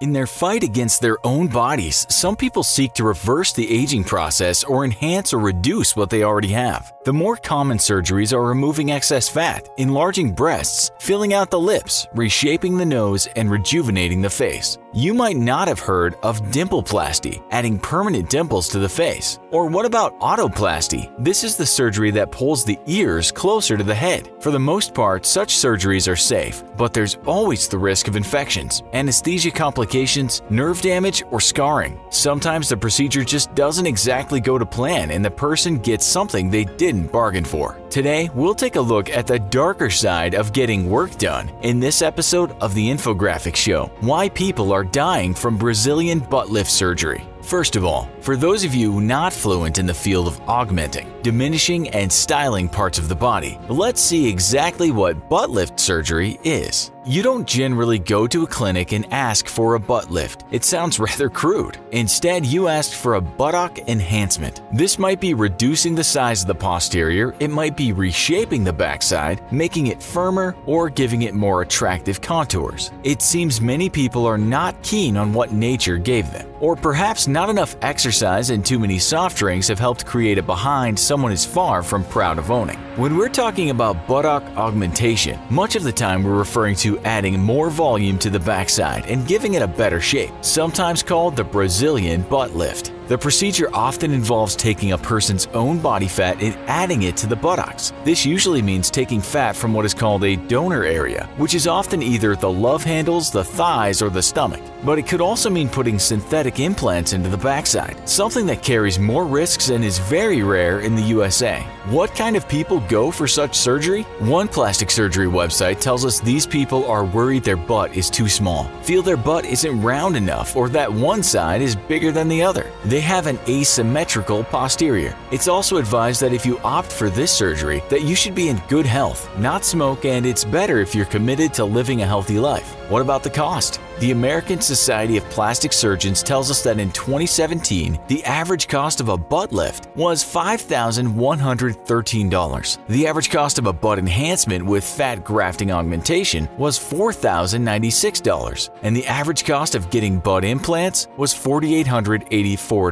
In their fight against their own bodies, some people seek to reverse the aging process or enhance or reduce what they already have. The more common surgeries are removing excess fat, enlarging breasts, filling out the lips, reshaping the nose, and rejuvenating the face. You might not have heard of dimpleplasty, adding permanent dimples to the face. Or what about otoplasty? This is the surgery that pulls the ears closer to the head. For the most part, such surgeries are safe, but there's always the risk of infections, anesthesia complications, nerve damage, or scarring. Sometimes the procedure just doesn't exactly go to plan and the person gets something they didn't bargain for. Today, we'll take a look at the darker side of getting work done in this episode of the Infographics Show: why people are dying from Brazilian butt lift surgery. First of all, for those of you not fluent in the field of augmenting, diminishing, and styling parts of the body, let's see exactly what butt lift surgery is. You don't generally go to a clinic and ask for a butt lift. It sounds rather crude. Instead, you ask for a buttock enhancement. This might be reducing the size of the posterior, it might be reshaping the backside, making it firmer, or giving it more attractive contours. It seems many people are not keen on what nature gave them, or perhaps not enough exercise and too many soft drinks have helped create a behind someone is far from proud of owning. When we're talking about buttock augmentation, much of the time we're referring to adding more volume to the backside and giving it a better shape, sometimes called the Brazilian butt lift. The procedure often involves taking a person's own body fat and adding it to the buttocks. This usually means taking fat from what is called a donor area, which is often either the love handles, the thighs, or the stomach. But it could also mean putting synthetic implants into the backside, something that carries more risks and is very rare in the USA. What kind of people go for such surgery? One plastic surgery website tells us these people are worried their butt is too small, feel their butt isn't round enough, or that one side is bigger than the other. They have an asymmetrical posterior. It's also advised that if you opt for this surgery, that you should be in good health, not smoke, and it's better if you're committed to living a healthy life. What about the cost? The American Society of Plastic Surgeons tells us that in 2017, the average cost of a butt lift was $5,113. The average cost of a butt enhancement with fat grafting augmentation was $4,096, and the average cost of getting butt implants was $4,884.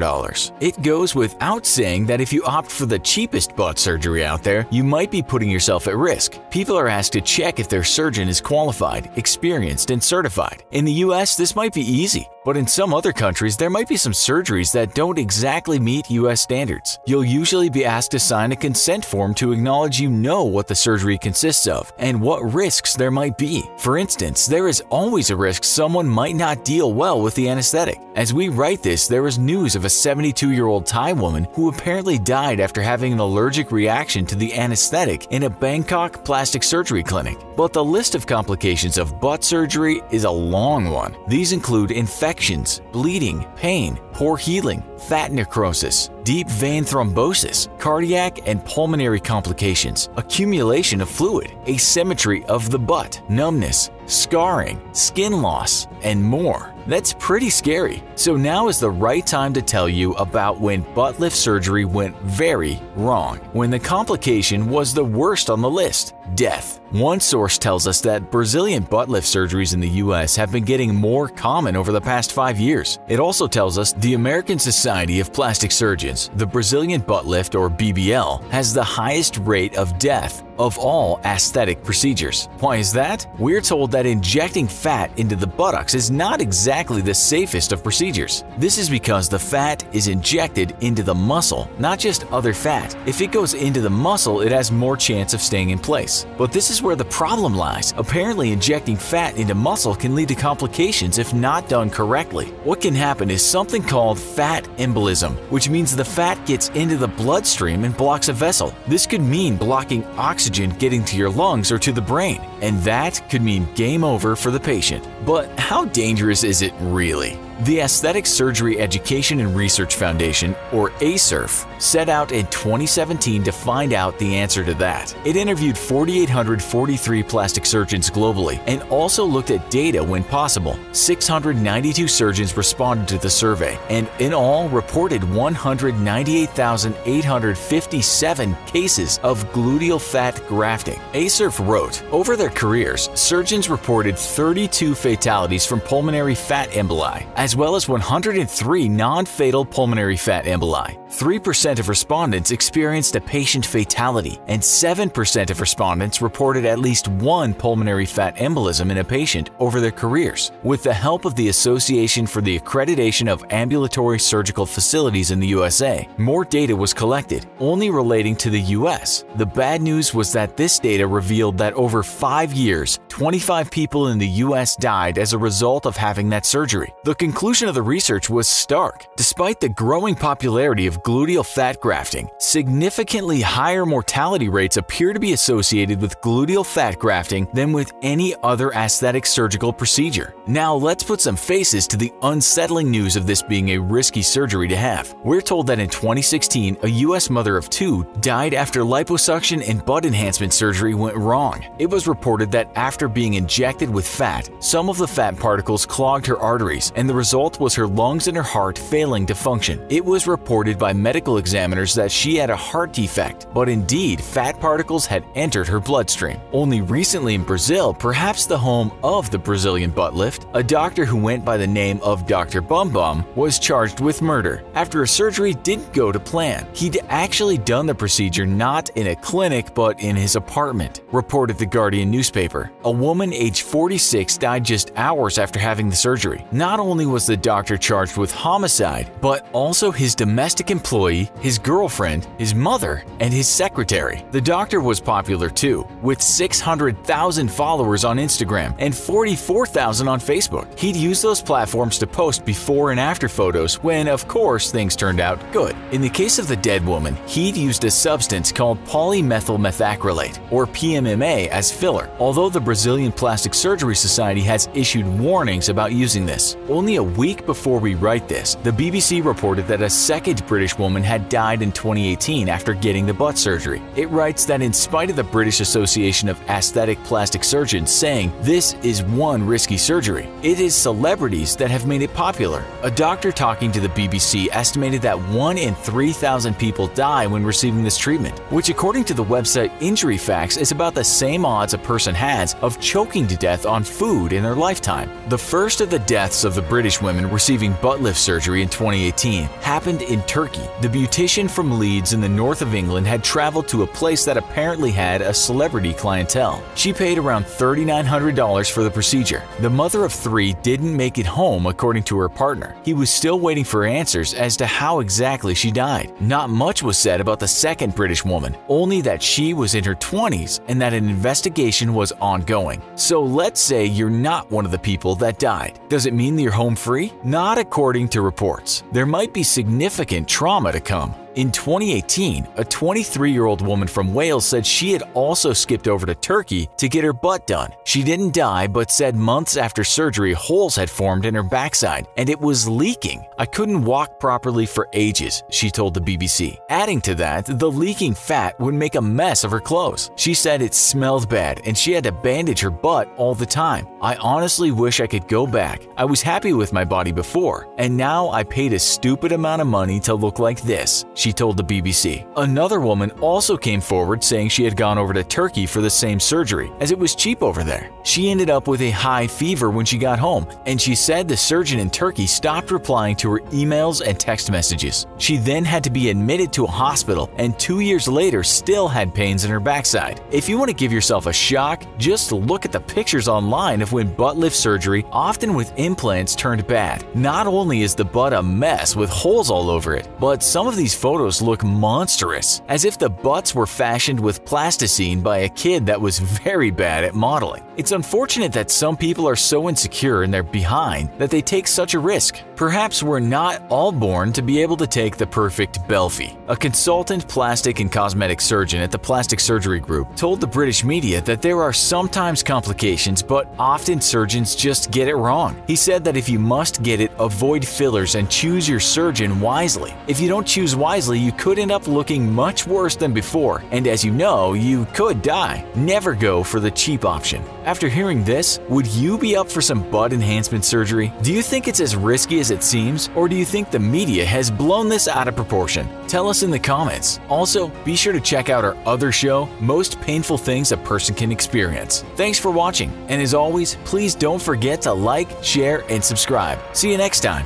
It goes without saying that if you opt for the cheapest butt surgery out there, you might be putting yourself at risk. People are asked to check if their surgeon is qualified, experienced, and certified. In the US, this might be easy, but in some other countries, there might be some surgeries that don't exactly meet US standards. You'll usually be asked to sign a consent form to acknowledge you know what the surgery consists of and what risks there might be. For instance, there is always a risk someone might not deal well with the anesthetic. As we write this, there is news of a 72-year-old Thai woman who apparently died after having an allergic reaction to the anesthetic in a Bangkok plastic surgery clinic. But the list of complications of butt surgery is a long one. These include infections, bleeding, pain, poor healing, fat necrosis, deep vein thrombosis, cardiac and pulmonary complications, accumulation of fluid, asymmetry of the butt, numbness, scarring, skin loss, and more. That's pretty scary. So now is the right time to tell you about when butt lift surgery went very wrong, when the complication was the worst on the list: death. One source tells us that Brazilian butt lift surgeries in the US have been getting more common over the past 5 years. It also tells us the American Society of Plastic Surgeons, the Brazilian butt lift or BBL, has the highest rate of death of all aesthetic procedures. Why is that? We're told that injecting fat into the buttocks is not exactly the safest of procedures. This is because the fat is injected into the muscle, not just other fat. If it goes into the muscle, it has more chance of staying in place. But this is where the problem lies. Apparently, injecting fat into muscle can lead to complications if not done correctly. What can happen is something called fat embolism, which means the fat gets into the bloodstream and blocks a vessel. This could mean blocking oxygen getting to your lungs or to the brain, and that could mean game over for the patient. But how dangerous is it really? The Aesthetic Surgery Education and Research Foundation, or ASERF, set out in 2017 to find out the answer to that. It interviewed 4,843 plastic surgeons globally and also looked at data when possible. 692 surgeons responded to the survey and in all reported 198,857 cases of gluteal fat grafting. ASERF wrote, over their careers, surgeons reported 32 fatalities from pulmonary fat emboli, as well as 103 non-fatal pulmonary fat emboli. 3% of respondents experienced a patient fatality, and 7% of respondents reported at least one pulmonary fat embolism in a patient over their careers. With the help of the Association for the Accreditation of Ambulatory Surgical Facilities in the USA, more data was collected, only relating to the US. The bad news was that this data revealed that over 5 years, 25 people in the US died as a result of having that surgery. The conclusion of the research was stark. Despite the growing popularity of gluteal fat grafting, significantly higher mortality rates appear to be associated with gluteal fat grafting than with any other aesthetic surgical procedure. Now let's put some faces to the unsettling news of this being a risky surgery to have. We're told that in 2016, a US mother of 2 died after liposuction and butt enhancement surgery went wrong. It was reported that after being injected with fat, some of the fat particles clogged her arteries, and the result was her lungs and her heart failing to function. It was reported by medical examiners that she had a heart defect, but indeed fat particles had entered her bloodstream. Only recently in Brazil, perhaps the home of the Brazilian butt lift, a doctor who went by the name of Dr. Bum Bum was charged with murder after a surgery didn't go to plan. He'd actually done the procedure not in a clinic but in his apartment, reported the Guardian newspaper. A woman aged 46 died just hours after having the surgery. Not only was the doctor charged with homicide, but also his domestic employee, his girlfriend, his mother, and his secretary. The doctor was popular too, with 600,000 followers on Instagram and 44,000 on Facebook. He'd use those platforms to post before and after photos when, of course, things turned out good. In the case of the dead woman, he'd used a substance called polymethyl methacrylate, or PMMA, as filler, although the Brazilian Plastic Surgery Society has issued warnings about using this. Only a week before we write this, the BBC reported that a second British woman had died in 2018 after getting the butt surgery. It writes that in spite of the British Association of Aesthetic Plastic Surgeons saying this is one risky surgery, it is celebrities that have made it popular. A doctor talking to the BBC estimated that 1 in 3,000 people die when receiving this treatment, which according to the website Injury Facts is about the same odds a person has of choking to death on food in their lifetime. The first of the deaths of the British women receiving butt lift surgery in 2018 happened in Turkey. The beautician from Leeds in the north of England had traveled to a place that apparently had a celebrity clientele. She paid around $3,900 for the procedure. The mother of 3 didn't make it home according to her partner. He was still waiting for answers as to how exactly she died. Not much was said about the second British woman, only that she was in her 20s and that an investigation was ongoing. So let's say you're not one of the people that died. Does it mean that you're home free? Not according to reports. There might be significant trauma to come. In 2018, a 23-year-old woman from Wales said she had also skipped over to Turkey to get her butt done. She didn't die but said months after surgery holes had formed in her backside and it was leaking. "I couldn't walk properly for ages," she told the BBC. Adding to that, the leaking fat would make a mess of her clothes. She said it smelled bad and she had to bandage her butt all the time. "I honestly wish I could go back. I was happy with my body before, and now I paid a stupid amount of money to look like this," she told the BBC. Another woman also came forward saying she had gone over to Turkey for the same surgery, as it was cheap over there. She ended up with a high fever when she got home, and she said the surgeon in Turkey stopped replying to her emails and text messages. She then had to be admitted to a hospital, and 2 years later still had pains in her backside. If you want to give yourself a shock, just look at the pictures online of when butt lift surgery, often with implants, turned bad. Not only is the butt a mess with holes all over it, but some of these photos look monstrous, as if the butts were fashioned with plasticine by a kid that was very bad at modeling. It's unfortunate that some people are so insecure in their behind that they take such a risk. Perhaps we're not all born to be able to take the perfect belfie. A consultant plastic and cosmetic surgeon at the Plastic Surgery Group told the British media that there are sometimes complications, but often surgeons just get it wrong. He said that if you must get it, avoid fillers and choose your surgeon wisely. If you don't choose wisely, you could end up looking much worse than before, and as you know, you could die. Never go for the cheap option. After hearing this, would you be up for some butt enhancement surgery? Do you think it's as risky as it seems, or do you think the media has blown this out of proportion? Tell us in the comments. Also, be sure to check out our other show, Most Painful Things a Person Can Experience. Thanks for watching, and as always, please don't forget to like, share, and subscribe. See you next time.